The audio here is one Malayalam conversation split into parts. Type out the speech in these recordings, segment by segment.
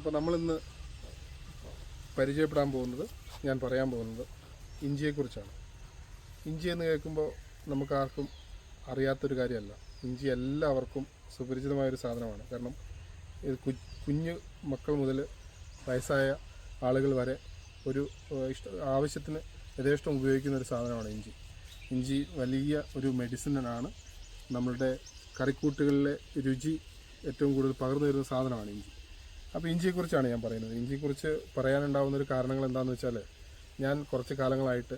അപ്പോൾ നമ്മളിന്ന് പരിചയപ്പെടാൻ പോകുന്നത്, ഞാൻ പറയാൻ പോകുന്നത് ഇഞ്ചിയെക്കുറിച്ചാണ്. ഇഞ്ചി എന്ന് കേൾക്കുമ്പോൾ നമുക്കാർക്കും അറിയാത്തൊരു കാര്യമല്ല. ഇഞ്ചി എല്ലാവർക്കും സുപരിചിതമായൊരു സാധനമാണ്. കാരണം ഇത് കുഞ്ഞു മക്കൾ മുതൽ വയസ്സായ ആളുകൾ വരെ ഒരു ആവശ്യത്തിന് യഥേഷ്ടം ഉപയോഗിക്കുന്ന ഒരു സാധനമാണ് ഇഞ്ചി. ഇഞ്ചി വലിയ ഒരു മെഡിസിനാണ്. നമ്മളുടെ കറിക്കൂട്ടുകളിലെ രുചി ഏറ്റവും കൂടുതൽ പകർന്നു വരുന്ന സാധനമാണ് ഇഞ്ചി. അപ്പോൾ ഇഞ്ചിയെക്കുറിച്ചാണ് ഞാൻ പറയുന്നത്. ഇഞ്ചിയെക്കുറിച്ച് പറയാനുണ്ടാകുന്നൊരു കാരണങ്ങൾ എന്താണെന്ന് വെച്ചാൽ, ഞാൻ കുറച്ച് കാലങ്ങളായിട്ട്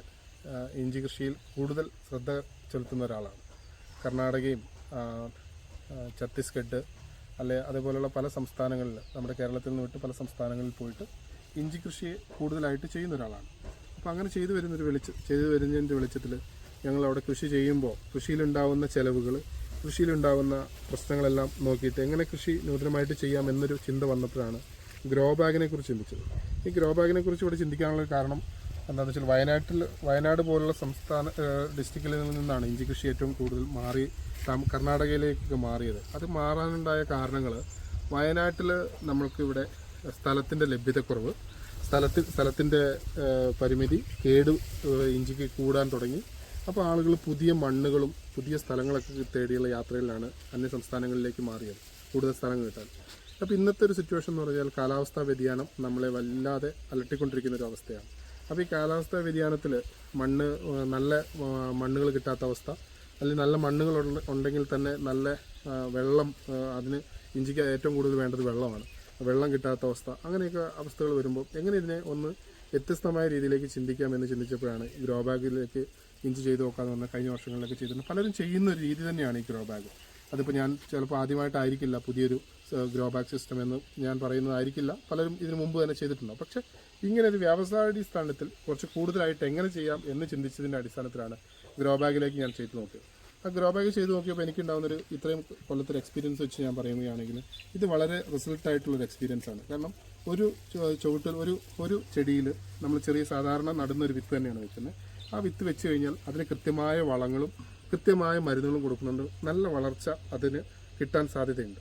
ഇഞ്ചി കൃഷിയിൽ കൂടുതൽ ശ്രദ്ധ ചെലുത്തുന്ന ഒരാളാണ്. കർണാടകയും ഛത്തീസ്ഗഡ് അതേപോലെയുള്ള പല സംസ്ഥാനങ്ങളിൽ, നമ്മുടെ കേരളത്തിൽ നിന്ന് വിട്ട് പല സംസ്ഥാനങ്ങളിൽ പോയിട്ട് ഇഞ്ചി കൃഷി കൂടുതലായിട്ട് ചെയ്യുന്ന ഒരാളാണ്. അപ്പോൾ അങ്ങനെ ചെയ്തു വരുന്നതിൻ്റെ വെളിച്ചത്തിൽ ഞങ്ങളവിടെ കൃഷി ചെയ്യുമ്പോൾ കൃഷിയിലുണ്ടാകുന്ന ചിലവുകൾ, കൃഷിയിലുണ്ടാകുന്ന പ്രശ്നങ്ങളെല്ലാം നോക്കിയിട്ട് എങ്ങനെ കൃഷി നൂതനമായിട്ട് ചെയ്യാം എന്നൊരു ചിന്ത വന്നപ്പോഴാണ് ഗ്രോ ബാഗിനെ കുറിച്ച് ചിന്തിച്ചത്. ഈ ഗ്രോ ബാഗിനെ കുറിച്ച് ഇവിടെ ചിന്തിക്കാനുള്ള കാരണം എന്താണെന്ന് വെച്ചാൽ, വയനാട് പോലുള്ള ഡിസ്ട്രിക്റ്റിൽ നിന്നാണ് ഇഞ്ചി കൃഷി ഏറ്റവും കൂടുതൽ മാറി കർണാടകയിലേക്കൊക്കെ മാറിയത്. അത് മാറാനുണ്ടായ കാരണങ്ങൾ, വയനാട്ടിൽ നമ്മൾക്കിവിടെ സ്ഥലത്തിൻ്റെ ലഭ്യതക്കുറവ്, സ്ഥലത്തിൻ്റെ പരിമിതി, കേട് ഇഞ്ചിക്ക് കൂടാൻ തുടങ്ങി. അപ്പോൾ ആളുകൾ പുതിയ മണ്ണുകളും പുതിയ സ്ഥലങ്ങളൊക്കെ തേടിയുള്ള യാത്രകളിലാണ് അന്യ സംസ്ഥാനങ്ങളിലേക്ക് മാറിയത്, കൂടുതൽ സ്ഥലങ്ങൾ കിട്ടാൻ. അപ്പോൾ ഇന്നത്തെ ഒരു സിറ്റുവേഷൻ എന്ന് പറഞ്ഞാൽ, കാലാവസ്ഥാ വ്യതിയാനം നമ്മളെ വല്ലാതെ അലട്ടിക്കൊണ്ടിരിക്കുന്ന ഒരു അവസ്ഥയാണ്. അപ്പോൾ ഈ കാലാവസ്ഥാ വ്യതിയാനത്തിൽ നല്ല മണ്ണുകൾ കിട്ടാത്ത അവസ്ഥ, അല്ലെങ്കിൽ നല്ല മണ്ണുകൾ ഉണ്ടെങ്കിൽ തന്നെ നല്ല വെള്ളം, അതിന് ഇഞ്ചിക്ക് ഏറ്റവും കൂടുതൽ വേണ്ടത് വെള്ളമാണ്, വെള്ളം കിട്ടാത്ത അവസ്ഥ, അങ്ങനെയൊക്കെ അവസ്ഥകൾ വരുമ്പോൾ എങ്ങനെ ഇതിനെ ഒന്ന് വ്യത്യസ്തമായ രീതിയിലേക്ക് ചിന്തിക്കാമെന്ന് ചിന്തിച്ചപ്പോഴാണ് ഗ്രോ ബാഗിലേക്ക് ഇഞ്ചി ചെയ്ത് നോക്കാമെന്ന് പറഞ്ഞാൽ കഴിഞ്ഞ വർഷങ്ങളിലൊക്കെ ചെയ്തിട്ടുണ്ട്. പലരും ചെയ്യുന്ന ഒരു രീതി തന്നെയാണ് ഈ ഗ്രോ ബാഗ്. അതിപ്പോൾ ഞാൻ ചിലപ്പോൾ ആദ്യമായിട്ടായിരിക്കില്ല പുതിയൊരു ഗ്രോ ബാഗ് സിസ്റ്റം എന്ന് ഞാൻ പറയുന്നതായിരിക്കില്ല, പലരും ഇതിനു മുമ്പ് തന്നെ ചെയ്തിട്ടുണ്ട്. പക്ഷേ ഇങ്ങനെ ഒരു വ്യാവസായികാടിസ്ഥാനത്തിൽ കുറച്ച് കൂടുതലായിട്ട് എങ്ങനെ ചെയ്യാം എന്ന് ചിന്തിച്ചതിൻ്റെ അടിസ്ഥാനത്തിലാണ് ഗ്രോ ബാഗിലേക്ക് ഞാൻ ചെയ്തു നോക്കിയത്. ആ ഗ്രോ ബാഗ് ചെയ്ത് നോക്കിയപ്പോൾ എനിക്കുണ്ടാകുന്നൊരു ഇത്രയും കൊല്ലത്തൊരു എക്സ്പീരിയൻസ് വെച്ച് ഞാൻ പറയുകയാണെങ്കിൽ, ഇത് വളരെ റിസൾട്ടായിട്ടുള്ളൊരു എക്സ്പീരിയൻസ് ആണ്. കാരണം ഒരു ചുവട്ടിൽ ഒരു ചെടിയിൽ നമ്മൾ ചെറിയ സാധാരണ നടുന്നൊരു വിത്ത് തന്നെയാണ് വെക്കുന്നത്. ആ വിത്ത് വെച്ച് കഴിഞ്ഞാൽ അതിന് കൃത്യമായ വളങ്ങളും കൃത്യമായ മരുന്നുകളും കൊടുക്കുന്നുണ്ട്. നല്ല വളർച്ച അതിന് കിട്ടാൻ സാധ്യതയുണ്ട്.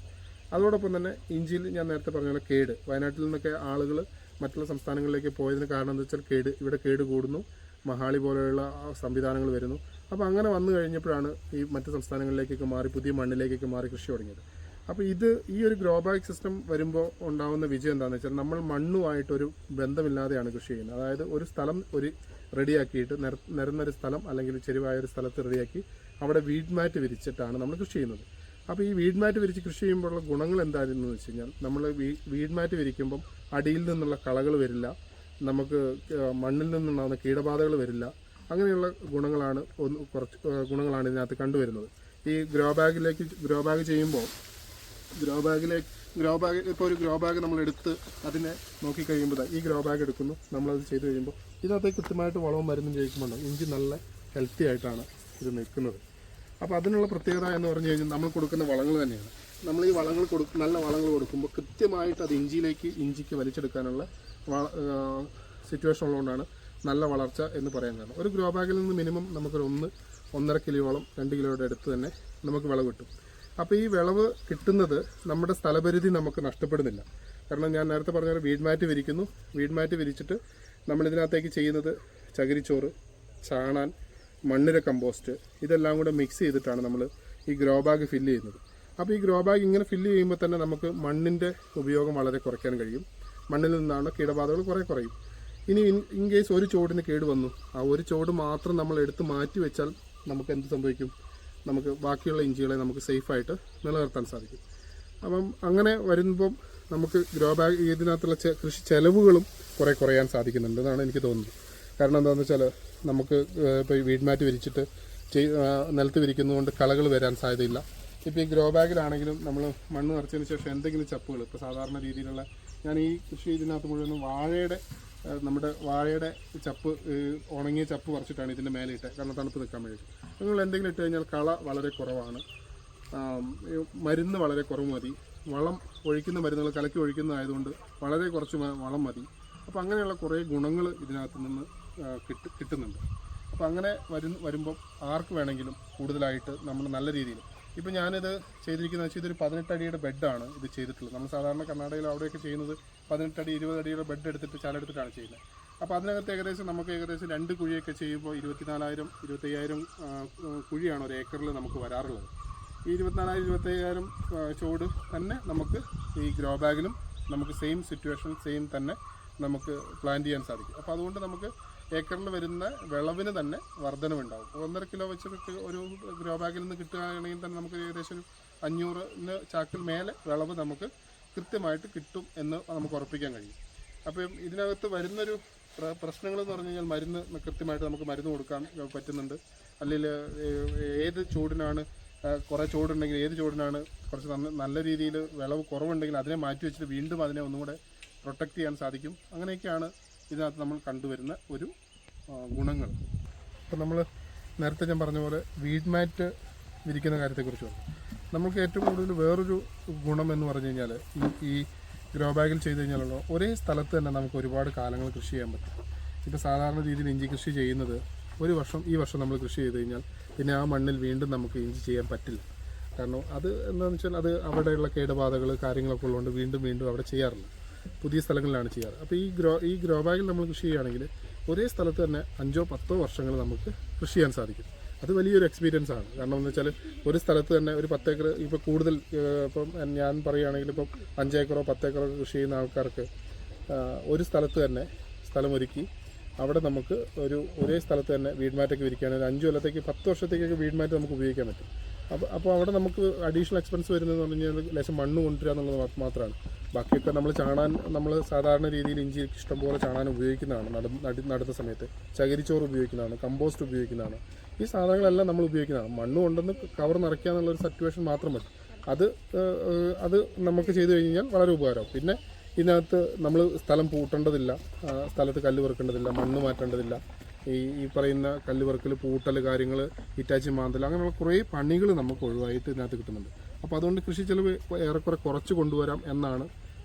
അതോടൊപ്പം തന്നെ ഇഞ്ചിയിൽ ഞാൻ നേരത്തെ പറഞ്ഞ പോലെ കേട്, വയനാട്ടിൽ നിന്നൊക്കെ ആളുകൾ മറ്റുള്ള സംസ്ഥാനങ്ങളിലേക്ക് പോയതിന് കാരണം എന്താ വെച്ചാൽ ഇവിടെ കേട് കൂടുന്നു, മഹാളി പോലെയുള്ള സംവിധാനങ്ങൾ വരുന്നു. അപ്പോൾ അങ്ങനെ വന്നു കഴിഞ്ഞപ്പോഴാണ് ഈ മറ്റ് സംസ്ഥാനങ്ങളിലേക്കൊക്കെ മാറി പുതിയ മണ്ണിലേക്കൊക്കെ മാറി കൃഷി തുടങ്ങിയത്. അപ്പോൾ ഈ ഒരു ഗ്രോ ബാഗ് സിസ്റ്റം വരുമ്പോൾ ഉണ്ടാകുന്ന വിജയം എന്താണെന്ന് വെച്ചാൽ, നമ്മൾ മണ്ണുമായിട്ടൊരു ബന്ധമില്ലാതെയാണ് കൃഷി ചെയ്യുന്നത്. അതായത് ഒരു സ്ഥലം റെഡിയാക്കിയിട്ട് നിരന്നൊരു സ്ഥലം അല്ലെങ്കിൽ ചെരിവായൊരു സ്ഥലത്ത് റെഡിയാക്കി അവിടെ വീഡ് മാറ്റ് വിരിച്ചിട്ടാണ് നമ്മൾ കൃഷി ചെയ്യുന്നത്. അപ്പോൾ ഈ വീഡ് മാറ്റ് വിരിച്ച് കൃഷി ചെയ്യുമ്പോഴുള്ള ഗുണങ്ങൾ എന്താണെന്ന് വെച്ച് കഴിഞ്ഞാൽ, നമ്മൾ വീഡ് മാറ്റ് വിരിക്കുമ്പം അടിയിൽ നിന്നുള്ള കളകൾ വരില്ല, നമുക്ക് മണ്ണിൽ നിന്നുണ്ടാകുന്ന കീടബാധകൾ വരില്ല. അങ്ങനെയുള്ള കുറച്ച് ഗുണങ്ങളാണ് ഇതിനകത്ത് കണ്ടുവരുന്നത്. ഈ ഗ്രോ ബാഗ് ചെയ്യുമ്പോൾ ഇപ്പോൾ ഒരു ഗ്രോ ബാഗ് നമ്മൾ എടുത്ത് അതിനെ നോക്കിക്കഴിയുമ്പോൾ, ഈ ഗ്രോ ബാഗ് എടുക്കുന്നു, നമ്മളത് ചെയ്ത് കഴിയുമ്പോൾ ഇതിനകത്തേക്ക് കൃത്യമായിട്ട് വളവും മരുന്നും ചെയ്യിക്കുമ്പോൾ ഇഞ്ചി നല്ല ഹെൽത്തി ആയിട്ടാണ് ഇത് നിൽക്കുന്നത്. അപ്പോൾ അതിനുള്ള പ്രത്യേകത എന്ന് പറഞ്ഞു കഴിഞ്ഞാൽ, നമ്മൾ കൊടുക്കുന്ന വളങ്ങൾ തന്നെയാണ്. നമ്മൾ ഈ നല്ല വളങ്ങൾ കൊടുക്കുമ്പോൾ കൃത്യമായിട്ട് അത് ഇഞ്ചിക്ക് വലിച്ചെടുക്കാനുള്ള സിറ്റുവേഷൻ ഉള്ളതുകൊണ്ടാണ് നല്ല വളർച്ച എന്ന് പറയാൻ കാരണം. ഒരു ഗ്രോ ബാഗിൽ നിന്ന് മിനിമം നമുക്കൊരു 1.5 കിലോയോളം 2 കിലോയുടെ അടുത്ത് തന്നെ നമുക്ക് വിളവ് കിട്ടും. അപ്പോൾ ഈ വിളവ് കിട്ടുന്നത് നമ്മുടെ സ്ഥലപരിധി നമുക്ക് നഷ്ടപ്പെടുന്നില്ല. കാരണം ഞാൻ നേരത്തെ പറഞ്ഞ പോലെ വീഡ് മാറ്റ് വിരിച്ചിട്ട് നമ്മളിതിനകത്തേക്ക് ചെയ്യുന്നത് ചകിരിച്ചോറ്, ചാണാൻ, മണ്ണിര കമ്പോസ്റ്റ്, ഇതെല്ലാം കൂടെ മിക്സ് ചെയ്തിട്ടാണ് നമ്മൾ ഈ ഗ്രോ ബാഗ് ഫില്ല് ചെയ്യുന്നത്. അപ്പോൾ ഈ ഗ്രോ ബാഗ് ഇങ്ങനെ ഫില്ല് ചെയ്യുമ്പോൾ തന്നെ നമുക്ക് മണ്ണിൻ്റെ ഉപയോഗം വളരെ കുറയ്ക്കാൻ കഴിയും. മണ്ണിൽ നിന്നാണ് കീടബാധകൾ കുറയും. ഇനി ഇൻ കേസ് ഒരു ചോടിന് കേട് വന്നു, ആ ഒരു ചോട് മാത്രം നമ്മൾ എടുത്ത് മാറ്റി വെച്ചാൽ നമുക്ക് എന്ത് സംഭവിക്കും? നമുക്ക് ബാക്കിയുള്ള ഇഞ്ചികളെ നമുക്ക് സേഫായിട്ട് നിലനിർത്താൻ സാധിക്കും. അപ്പം അങ്ങനെ വരുമ്പം നമുക്ക് ഗ്രോ ബാഗ് ഇതിനകത്തുള്ള കൃഷി ചെലവുകളും കുറയാൻ സാധിക്കുന്നുണ്ട് എന്നാണ് എനിക്ക് തോന്നുന്നത്. കാരണം എന്താണെന്ന് വെച്ചാൽ, നമുക്ക് ഇപ്പോൾ ഈ വീഡ് മാറ്റ് വിരിച്ചിട്ട് നിലത്ത് വിരിക്കുന്നതുകൊണ്ട് കളകൾ വരാൻ സാധ്യതയില്ല. ഇപ്പോൾ ഈ ഗ്രോ ബാഗിലാണെങ്കിലും നമ്മൾ മണ്ണ് നിറച്ചതിന് ശേഷം എന്തെങ്കിലും ചപ്പുകൾ, ഇപ്പോൾ സാധാരണ രീതിയിലുള്ള, ഞാൻ ഈ കൃഷി ഇതിനകത്ത് മുഴുവനും നമ്മുടെ വാഴയുടെ ചപ്പ്, ഉണങ്ങിയ ചപ്പ് പറിച്ചിട്ടാണ് ഇതിൻ്റെ മേലെ ഇട്ടത്. കാരണം തണുപ്പ് നിൽക്കാൻ വേണ്ടിയിട്ട്. നിങ്ങൾ എന്തെങ്കിലും ഇട്ട് കഴിഞ്ഞാൽ കള വളരെ കുറവാണ്, മരുന്ന് വളരെ കുറവ് മതി, വളം ഒഴിക്കുന്ന മരുന്നുകൾ കലക്കി ഒഴിക്കുന്നതായതുകൊണ്ട് വളരെ കുറച്ച് വളം മതി. അപ്പോൾ അങ്ങനെയുള്ള കുറേ ഗുണങ്ങൾ ഇതിനകത്ത് നിന്ന് കിട്ടുന്നുണ്ട്. അപ്പോൾ അങ്ങനെ വരുമ്പം ആർക്ക് വേണമെങ്കിലും കൂടുതലായിട്ട് നമ്മൾ നല്ല രീതിയിൽ ഇപ്പോൾ ഞാനിത് ചെയ്തിരിക്കുന്നത് വെച്ചാൽ ഇതൊരു 18 അടിയുടെ ബെഡാണ് ഇത് ചെയ്തിട്ടുള്ളത്. നമ്മൾ സാധാരണ കർണാടകയിൽ അവിടെയൊക്കെ ചെയ്യുന്നത് 18 അടി 20 അടിയുടെ ബെഡ് എടുത്തിട്ട് ചാലെടുത്തിട്ടാണ് ചെയ്യുന്നത്. അപ്പോൾ അതിനകത്ത് നമുക്ക് ഏകദേശം 2 കുഴിയൊക്കെ ചെയ്യുമ്പോൾ 24,000 25,000 കുഴിയാണ് ഒരു ഏക്കറിൽ നമുക്ക് വരാറുള്ളത്. ഈ 24,000 25,000 ചോട് തന്നെ നമുക്ക് ഈ ഗ്രോ ബാഗിലും നമുക്ക് സെയിം സിറ്റുവേഷൻ തന്നെ നമുക്ക് പ്ലാൻ ചെയ്യാൻ സാധിക്കും. അപ്പോൾ അതുകൊണ്ട് നമുക്ക് ഏക്കറിൽ വരുന്ന വിളവിന് തന്നെ വർധനവുണ്ടാകും. 1.5 കിലോ വെച്ച് ഒരു ഗ്രോ ബാഗിൽ നിന്ന് കിട്ടുകയാണെങ്കിൽ തന്നെ നമുക്ക് ഏകദേശം 500 ചാക്കിൽ മേലെ വിളവ് നമുക്ക് കൃത്യമായിട്ട് കിട്ടും എന്ന് നമുക്ക് ഉറപ്പിക്കാൻ കഴിയും. അപ്പം ഇതിനകത്ത് വരുന്നൊരു പ്രശ്നങ്ങളെന്ന് പറഞ്ഞു കഴിഞ്ഞാൽ മരുന്ന് കൃത്യമായിട്ട് നമുക്ക് മരുന്ന് കൊടുക്കാൻ പറ്റുന്നുണ്ട്. അല്ലെങ്കിൽ ഏത് ചൂടിനാണ് കുറേ ചൂടുണ്ടെങ്കിൽ ഏത് ചൂടിനാണ് കുറച്ച് നല്ല രീതിയിൽ വിളവ് കുറവുണ്ടെങ്കിൽ അതിനെ മാറ്റി വെച്ചിട്ട് വീണ്ടും അതിനെ ഒന്നും കൂടെ പ്രൊട്ടക്റ്റ് ചെയ്യാൻ സാധിക്കും. അങ്ങനെയൊക്കെയാണ് ഇതിനകത്ത് നമ്മൾ കണ്ടുവരുന്ന ഒരു ഗുണങ്ങൾ. ഇപ്പം നമ്മൾ നേരത്തെ ഞാൻ പറഞ്ഞ പോലെ വീഡ് മാറ്റ് വിരിക്കുന്ന കാര്യത്തെക്കുറിച്ച് പറഞ്ഞു. നമുക്ക് ഏറ്റവും കൂടുതൽ വേറൊരു ഗുണം എന്ന് പറഞ്ഞു കഴിഞ്ഞാൽ ഈ ഗ്രോ ബാഗിൽ ചെയ്ത് കഴിഞ്ഞാലുള്ള ഒരേ സ്ഥലത്ത് തന്നെ നമുക്ക് ഒരുപാട് കാലങ്ങൾ കൃഷി ചെയ്യാൻ പറ്റും. ഇപ്പോൾ സാധാരണ രീതിയിൽ ഇഞ്ചി കൃഷി ചെയ്യുന്നത് ഈ വർഷം നമ്മൾ കൃഷി ചെയ്ത് കഴിഞ്ഞാൽ പിന്നെ ആ മണ്ണിൽ വീണ്ടും നമുക്ക് ഇഞ്ചി ചെയ്യാൻ പറ്റില്ല. കാരണം അത് എന്താണെന്ന് വെച്ചാൽ അത് അവിടെയുള്ള കേടുബാധകൾ കാര്യങ്ങളൊക്കെ ഉള്ളതുകൊണ്ട് വീണ്ടും അവിടെ ചെയ്യാറില്ല. പുതിയ സ്ഥലങ്ങളിലാണ് ചെയ്യാറ്. അപ്പോൾ ഈ ഗ്രോ ബാഗിൽ നമ്മൾ കൃഷി ചെയ്യുകയാണെങ്കിൽ ഒരേ സ്ഥലത്ത് തന്നെ 5-10 വർഷങ്ങൾ നമുക്ക് കൃഷി ചെയ്യാൻ സാധിക്കും. അത് വലിയൊരു എക്സ്പീരിയൻസ് ആണ്. കാരണം എന്ന് വെച്ചാൽ ഒരു സ്ഥലത്ത് തന്നെ ഒരു 10 ഏക്കർ ഇപ്പോൾ കൂടുതൽ ഇപ്പം ഞാൻ പറയുകയാണെങ്കിൽ ഇപ്പം 5 ഏക്കറോ 10 ഏക്കറോ കൃഷി ചെയ്യുന്ന ആൾക്കാർക്ക് ഒരു സ്ഥലത്ത് തന്നെ സ്ഥലമൊരുക്കി അവിടെ നമുക്ക് ഒരേ സ്ഥലത്ത് തന്നെ വീഡ് മാറ്റൊക്കെ വിരിക്കുകയാണെങ്കിൽ 5 കൊല്ലത്തേക്ക് 10 വർഷത്തേക്കൊക്കെ വീഡ് മാറ്റ് നമുക്ക് ഉപയോഗിക്കാൻ പറ്റും. അപ്പോൾ അവിടെ നമുക്ക് അഡീഷണൽ എക്സ്പെൻസ് വരുന്നതെന്ന് പറഞ്ഞു കഴിഞ്ഞാൽ ലേശം മണ്ണ് കൊണ്ടുവരിക എന്നുള്ളത് മാത്രമാണ്. ബാക്കിയൊക്കെ നമ്മൾ സാധാരണ രീതിയിൽ ഇഞ്ചി ഇഷ്ടംപോലെ ചാണാൻ ഉപയോഗിക്കുന്നതാണ്. നടുന്ന സമയത്ത് ചകിരിച്ചോറ് ഉപയോഗിക്കുന്നതാണ്, കമ്പോസ്റ്റ് ഉപയോഗിക്കുന്നതാണ്. ഈ സാധനങ്ങളെല്ലാം നമ്മൾ ഉപയോഗിക്കുന്നതാണ്. മണ്ണ് കൊണ്ടുവന്ന് കവർ നിറയ്ക്കുക എന്നുള്ളൊരു സിറ്റുവേഷൻ മാത്രം മതി. അത് നമുക്ക് ചെയ്തു കഴിഞ്ഞാൽ വളരെ ഉപകാരമാവും. പിന്നെ ഇതിനകത്ത് നമ്മൾ സ്ഥലം പൂട്ടേണ്ടതില്ല, സ്ഥലത്ത് കല്ല് പെറുക്കേണ്ടതില്ല, മണ്ണ് മാറ്റേണ്ടതില്ല. ഈ പറയുന്ന കല്ല് പെറുക്കൽ, പൂട്ടൽ കാര്യങ്ങൾ, ഇറ്റാച്ചി മാന്തൽ, അങ്ങനെയുള്ള കുറേ പണികൾ നമുക്ക് ഒഴിവായിട്ട് ഇതിനകത്ത് കിട്ടുന്നുണ്ട്. അപ്പോൾ അതുകൊണ്ട് കൃഷി ചെലവ് ഏറെക്കുറെ കുറച്ച് കൊണ്ടുവരാം എന്നാണ്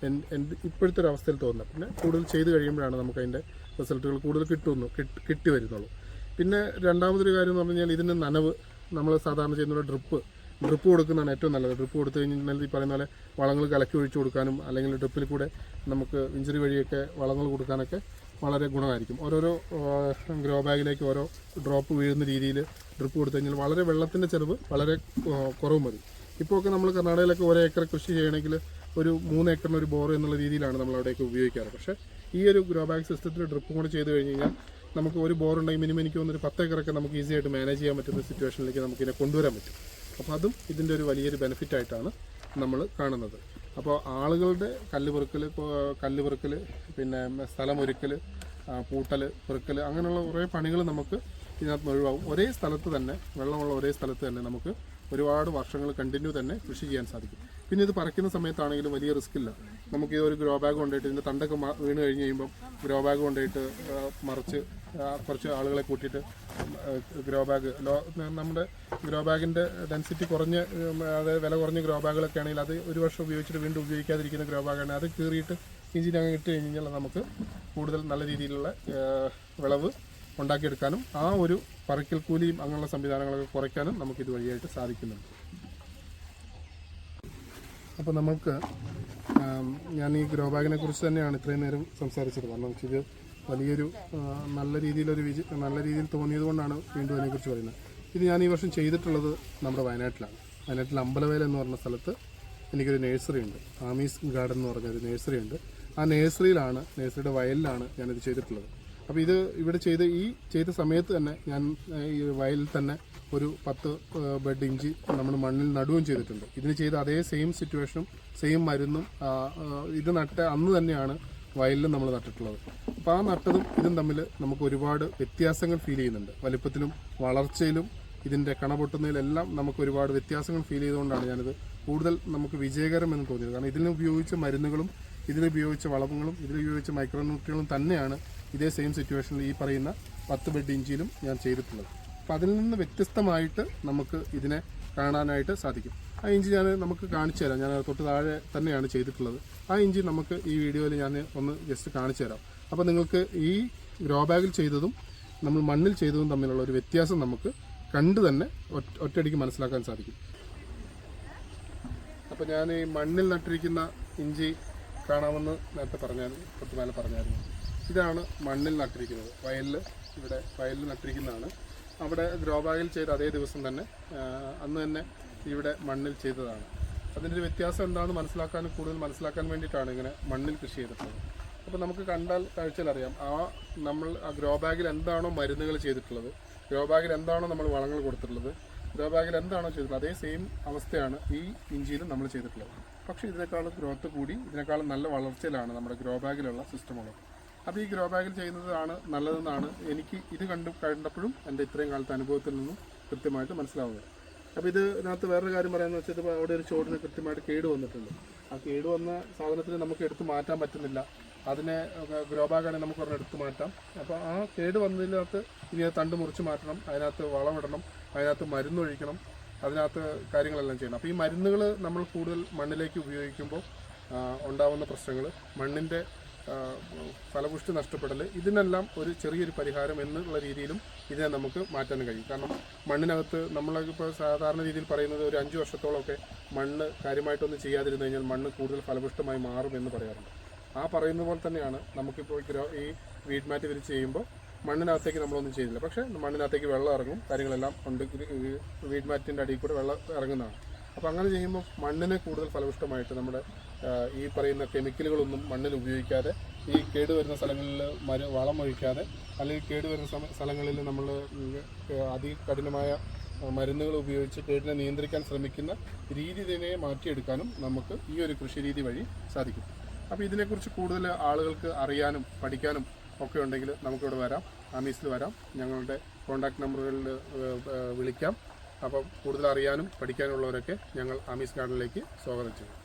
എൻ്റെ ഇപ്പോഴത്തെ ഒരു അവസ്ഥയിൽ തോന്നുന്നത്. പിന്നെ കൂടുതൽ ചെയ്ത് കഴിയുമ്പോഴാണ് നമുക്ക് അതിൻ്റെ റിസൾട്ടുകൾ കൂടുതൽ കിട്ടി വരുന്നുള്ളൂ. പിന്നെ രണ്ടാമതൊരു കാര്യം എന്ന് പറഞ്ഞു കഴിഞ്ഞാൽ ഇതിൻ്റെ നനവ് നമ്മൾ സാധാരണ ചെയ്യുന്ന ഡ്രിപ്പ് കൊടുക്കുന്നതാണ് ഏറ്റവും നല്ലത്. ഡ്രിപ്പ് കൊടുത്തു കഴിഞ്ഞാൽ ഈ പറയുന്ന പോലെ വളങ്ങൾ കലക്കി ഒഴിച്ചു കൊടുക്കാനും അല്ലെങ്കിൽ ഡ്രിപ്പിൽ കൂടെ നമുക്ക് ഇഞ്ചുറി വഴിയൊക്കെ വളങ്ങൾ കൊടുക്കാനൊക്കെ വളരെ ഗുണമായിരിക്കും. ഓരോരോ ഗ്രോ ബാഗിലേക്ക് ഓരോ ഡ്രോപ്പ് വീഴുന്ന രീതിയിൽ ഡ്രിപ്പ് കൊടുത്തു കഴിഞ്ഞാൽ വളരെ വെള്ളത്തിൻ്റെ ചിലവ് വളരെ കുറവ് മതി. ഇപ്പോൾ ഒക്കെ നമ്മൾ കർണാടകയിലൊക്കെ 1 ഏക്കർ കൃഷി ചെയ്യണമെങ്കിൽ ഒരു 3 ഏക്കറിന് ഒരു ബോർ എന്നുള്ള രീതിയിലാണ് നമ്മൾ അവിടെയൊക്കെ ഉപയോഗിക്കാറ്. പക്ഷേ ഈ ഒരു ഗ്രോ ബാഗ് സിസ്റ്റത്തിൽ ഡ്രിപ്പും കൂടെ ചെയ്ത് കഴിഞ്ഞ് കഴിഞ്ഞാൽ നമുക്ക് ഒരു ബോർ ഉണ്ടെങ്കിൽ മിനിമം എനിക്ക് തോന്നുന്നൊരു 10 ഏക്കറൊക്കെ നമുക്ക് ഈസി ആയിട്ട് മാനേജ് ചെയ്യാൻ പറ്റുന്ന സിറ്റുവേഷനിലേക്ക് നമുക്കിതിനെ കൊണ്ടുവരാൻ പറ്റും. അപ്പോൾ അതും ഇതിൻ്റെ ഒരു വലിയൊരു ബെനിഫിറ്റായിട്ടാണ് നമ്മൾ കാണുന്നത്. അപ്പോൾ ആളുകളുടെ കല്ല് പെറുക്കൽ പിന്നെ സ്ഥലമൊരുക്കൽ, പൂട്ടൽ, പെറുക്കൽ, അങ്ങനെയുള്ള കുറേ പണികൾ നമുക്ക് ഇതിനകത്ത് ഒഴിവാകും. ഒരേ സ്ഥലത്ത് തന്നെ വെള്ളമുള്ള ഒരേ സ്ഥലത്ത് തന്നെ നമുക്ക് ഒരുപാട് വർഷങ്ങൾ കണ്ടിന്യൂ തന്നെ കൃഷി ചെയ്യാൻ സാധിക്കും. പിന്നെ ഇത് പറിക്കുന്ന സമയത്താണെങ്കിലും വലിയ റിസ്ക് ഇല്ല. നമുക്ക് ഒരു ഗ്രോ ബാഗ് കൊണ്ടുപോയിട്ട് ഇതിൻ്റെ തണ്ടൊക്കെ വീണ് കഴിഞ്ഞ് കഴിയുമ്പം ഗ്രോ ബാഗ് കൊണ്ടുപോയിട്ട് മറിച്ച് കുറച്ച് ആളുകളെ കൂട്ടിയിട്ട് നമ്മുടെ ഗ്രോ ബാഗിൻ്റെ ഡെൻസിറ്റി കുറഞ്ഞ, അതായത് വില കുറഞ്ഞ ഗ്രോ ബാഗുകളൊക്കെ ആണെങ്കിൽ അത് ഒരു വർഷം ഉപയോഗിച്ചിട്ട് വീണ്ടും ഉപയോഗിക്കാതിരിക്കുന്ന ഗ്രോ ബാഗാണ്. അത് കീറിയിട്ട് ഇഞ്ചിനങ്ങ് ഇട്ട് കഴിഞ്ഞാൽ നമുക്ക് കൂടുതൽ നല്ല രീതിയിലുള്ള വിളവ് ഉണ്ടാക്കിയെടുക്കാനും ആ ഒരു പറിക്കൽ കൂലിയും അങ്ങനെയുള്ള സംവിധാനങ്ങളൊക്കെ കുറയ്ക്കാനും നമുക്കിത് വഴിയായിട്ട് സാധിക്കുന്നുണ്ട്. അപ്പോൾ നമുക്ക് ഞാൻ ഈ ഗ്രോ ബാഗിനെ കുറിച്ച് തന്നെയാണ് ഇത്രയും നേരം സംസാരിച്ചത്. കാരണം ഇത് വലിയൊരു നല്ല രീതിയിൽ തോന്നിയത് കൊണ്ടാണ് വീണ്ടും അതിനെക്കുറിച്ച് പറയുന്നത്. ഇത് ഞാൻ ഈ വർഷം ചെയ്തിട്ടുള്ളത് നമ്മുടെ വയനാട്ടിൽ അമ്പലവേല എന്ന് പറഞ്ഞ സ്ഥലത്ത് എനിക്കൊരു നേഴ്സറി ഉണ്ട്. ആമീസ് ഗാർഡൻ എന്ന് പറഞ്ഞൊരു നേഴ്സറി ഉണ്ട്. ആ നേഴ്സറിയുടെ വയലിലാണ് ഞാനിത് ചെയ്തിട്ടുള്ളത്. അപ്പോൾ ഇത് ഇവിടെ ചെയ്ത സമയത്ത് തന്നെ ഞാൻ ഈ വയലിൽ തന്നെ ഒരു 10 ബെഡ് ഇഞ്ചി നമ്മൾ മണ്ണിൽ നടുകയും ചെയ്തിട്ടുണ്ട്. ഇതിന് ചെയ്ത അതേ സെയിം സിറ്റുവേഷനും സെയിം മരുന്നും ഇത് നട്ട അന്ന് തന്നെയാണ് വയലിലും നമ്മൾ നട്ടിട്ടുള്ളത്. അപ്പോൾ ആ നട്ടതും ഇതും തമ്മിൽ നമുക്ക് ഒരുപാട് വ്യത്യാസങ്ങൾ ഫീൽ ചെയ്യുന്നുണ്ട്. വലിപ്പത്തിലും വളർച്ചയിലും ഇതിൻ്റെ കണ പൊട്ടുന്നതിലെല്ലാം നമുക്ക് ഒരുപാട് വ്യത്യാസങ്ങൾ ഫീൽ ചെയ്തുകൊണ്ടാണ് ഞാനിത് കൂടുതൽ നമുക്ക് വിജയകരമെന്ന് തോന്നിയത്. കാരണം ഇതിന് ഉപയോഗിച്ച മരുന്നുകളും ഇതിനുപയോഗിച്ച വളങ്ങളും ഇതിനുപയോഗിച്ച മൈക്രോന്യൂട്രിയങ്ങളും തന്നെയാണ് ഇതേ സെയിം സിറ്റുവേഷനിൽ ഈ പറയുന്ന 10 ബെഡ് ഇഞ്ചിയിലും ഞാൻ ചെയ്തിട്ടുള്ളത്. അപ്പോൾ അതിൽ നിന്ന് വ്യത്യസ്തമായിട്ട് നമുക്ക് ഇതിനെ കാണാനായിട്ട് സാധിക്കും. ആ ഇഞ്ചി നമുക്ക് കാണിച്ചു തരാം. ഞാൻ തൊട്ട് താഴെ തന്നെയാണ് ചെയ്തിട്ടുള്ളത്. ആ ഇഞ്ചി നമുക്ക് ഈ വീഡിയോയിൽ ഞാൻ ഒന്ന് ജസ്റ്റ് കാണിച്ചു തരാം. അപ്പോൾ നിങ്ങൾക്ക് ഈ ഗ്രോ ബാഗിൽ ചെയ്തതും നമ്മൾ മണ്ണിൽ ചെയ്തതും തമ്മിലുള്ള ഒരു വ്യത്യാസം നമുക്ക് കണ്ടു തന്നെ ഒറ്റയടിക്ക് മനസ്സിലാക്കാൻ സാധിക്കും. അപ്പോൾ ഞാൻ ഈ മണ്ണിൽ നട്ടിരിക്കുന്ന ഇഞ്ചി കാണാമെന്ന് നേരത്തെ തൊട്ടുമേലെ പറഞ്ഞായിരുന്നു. ഇതാണ് മണ്ണിൽ നട്ടിരിക്കുന്നത്, ഇവിടെ വയലിൽ നട്ടിരിക്കുന്നതാണ്. അവിടെ ഗ്രോ ബാഗിൽ ചെയ്ത അതേ ദിവസം തന്നെ അന്ന് തന്നെ ഇവിടെ മണ്ണിൽ ചെയ്തതാണ്. അതിൻ്റെ ഒരു വ്യത്യാസം എന്താണെന്ന് കൂടുതൽ മനസ്സിലാക്കാൻ വേണ്ടിയിട്ടാണ് ഇങ്ങനെ മണ്ണിൽ കൃഷി ചെയ്തിട്ടുള്ളത്. അപ്പോൾ നമുക്ക് കണ്ടാൽ കാഴ്ചയിലറിയാം നമ്മൾ ആ ഗ്രോ ബാഗിൽ എന്താണോ മരുന്നുകൾ ചെയ്തിട്ടുള്ളത്, ഗ്രോ ബാഗിൽ എന്താണോ നമ്മൾ വളങ്ങൾ കൊടുത്തിട്ടുള്ളത്, ഗ്രോ ബാഗിൽ എന്താണോ ചെയ്തിട്ടുള്ളത്, അതേ സെയിം അവസ്ഥയാണ് ഈ ഇഞ്ചിയിലും നമ്മൾ ചെയ്തിട്ടുള്ളത്. പക്ഷേ ഇതിനേക്കാളും ഗ്രോത്ത് കൂടി, ഇതിനേക്കാളും നല്ല വളർച്ചയിലാണ് നമ്മുടെ ഗ്രോ ബാഗിലുള്ള സിസ്റ്റമുള്ളത്. അപ്പോൾ ഈ ഗ്രോ ബാഗിൽ ചെയ്യുന്നതാണ് നല്ലതെന്നാണ് എനിക്ക് ഇത് കണ്ടപ്പോഴും എൻ്റെ ഇത്രയും കാലത്തെ അനുഭവത്തിൽ നിന്നും കൃത്യമായിട്ട് മനസ്സിലാവുന്നത്. അപ്പോൾ ഇതിനകത്ത് വേറൊരു കാര്യം പറയാമെന്ന് വെച്ചാൽ, ഇപ്പോൾ അവിടെ ഒരു ചോടിന് കൃത്യമായിട്ട് കേട് വന്നിട്ടുണ്ട്. ആ കേട് വന്ന സാധനത്തിന് നമുക്ക് എടുത്തു മാറ്റാൻ പറ്റുന്നില്ല. അതിനെ ഗ്രോ ബാഗാണെങ്കിൽ നമുക്ക് ഒരെണ്ണം എടുത്തു മാറ്റാം. അപ്പോൾ ആ കേട് വന്നതിനകത്ത് ഇനി തണ്ട് മുറിച്ച് മാറ്റണം, അതിനകത്ത് വളമിടണം, അതിനകത്ത് മരുന്നൊഴിക്കണം, അതിനകത്ത് കാര്യങ്ങളെല്ലാം ചെയ്യണം. അപ്പോൾ ഈ മരുന്നുകൾ നമ്മൾ കൂടുതൽ മണ്ണിലേക്ക് ഉപയോഗിക്കുമ്പോൾ ഉണ്ടാവുന്ന പ്രശ്നങ്ങൾ, മണ്ണിൻ്റെ ഫലപുഷ്ടി നഷ്ടപ്പെടൽ, ഇതിനെല്ലാം ഒരു ചെറിയൊരു പരിഹാരം എന്നുള്ള രീതിയിലും ഇതിനെ നമുക്ക് മാറ്റാൻ കഴിയും. കാരണം മണ്ണിനകത്ത് നമ്മളിപ്പോൾ സാധാരണ രീതിയിൽ പറയുന്നത് ഒരു 5 വർഷത്തോളമൊക്കെ മണ്ണ് കാര്യമായിട്ടൊന്നും ചെയ്യാതിരുന്നു കഴിഞ്ഞാൽ മണ്ണ് കൂടുതൽ ഫലപുഷ്ടമായി മാറും എന്ന് പറയാറുണ്ട്. ആ പറയുന്ന പോലെ തന്നെയാണ് നമുക്കിപ്പോൾ ഈ വീഡ് മാറ്റ് വിരിച്ച് ചെയ്യുമ്പോൾ മണ്ണിനകത്തേക്ക് നമ്മളൊന്നും ചെയ്തില്ല, പക്ഷേ മണ്ണിനകത്തേക്ക് വെള്ളം ഇറങ്ങും, കാര്യങ്ങളെല്ലാം ഉണ്ട്. വീഡ് മാറ്റിൻ്റെ അടിയിൽ കൂടെ വെള്ളം ഇറങ്ങുന്നതാണ്. അപ്പോൾ അങ്ങനെ ചെയ്യുമ്പോൾ മണ്ണിനെ കൂടുതൽ ഫലപുഷ്ടമായിട്ട് നമ്മുടെ ഈ പറയുന്ന കെമിക്കലുകളൊന്നും മണ്ണിൽ ഉപയോഗിക്കാതെ, ഈ കേടുവരുന്ന സ്ഥലങ്ങളിൽ വളം ഒഴിക്കാതെ, അല്ലെങ്കിൽ കേടുവരുന്ന സ്ഥലങ്ങളിൽ നമ്മൾ അതികഠിനമായ മരുന്നുകൾ ഉപയോഗിച്ച് കേടിനെ നിയന്ത്രിക്കാൻ ശ്രമിക്കുന്ന രീതി ഇതിനെ മാറ്റിയെടുക്കാനും നമുക്ക് ഈ ഒരു കൃഷി രീതി വഴി സാധിക്കും. അപ്പോൾ ഇതിനെക്കുറിച്ച് കൂടുതൽ ആളുകൾക്ക് അറിയാനും പഠിക്കാനും ഒക്കെ ഉണ്ടെങ്കിൽ നമുക്കിവിടെ വരാം, ആമീസിൽ വരാം, ഞങ്ങളുടെ കോൺടാക്ട് നമ്പറുകളിൽ വിളിക്കാം. അപ്പം കൂടുതൽ അറിയാനും പഠിക്കാനുള്ളവരൊക്കെ ഞങ്ങൾ ആമീസ് ഗാർഡനിലേക്ക് സ്വാഗതം ചെയ്യും.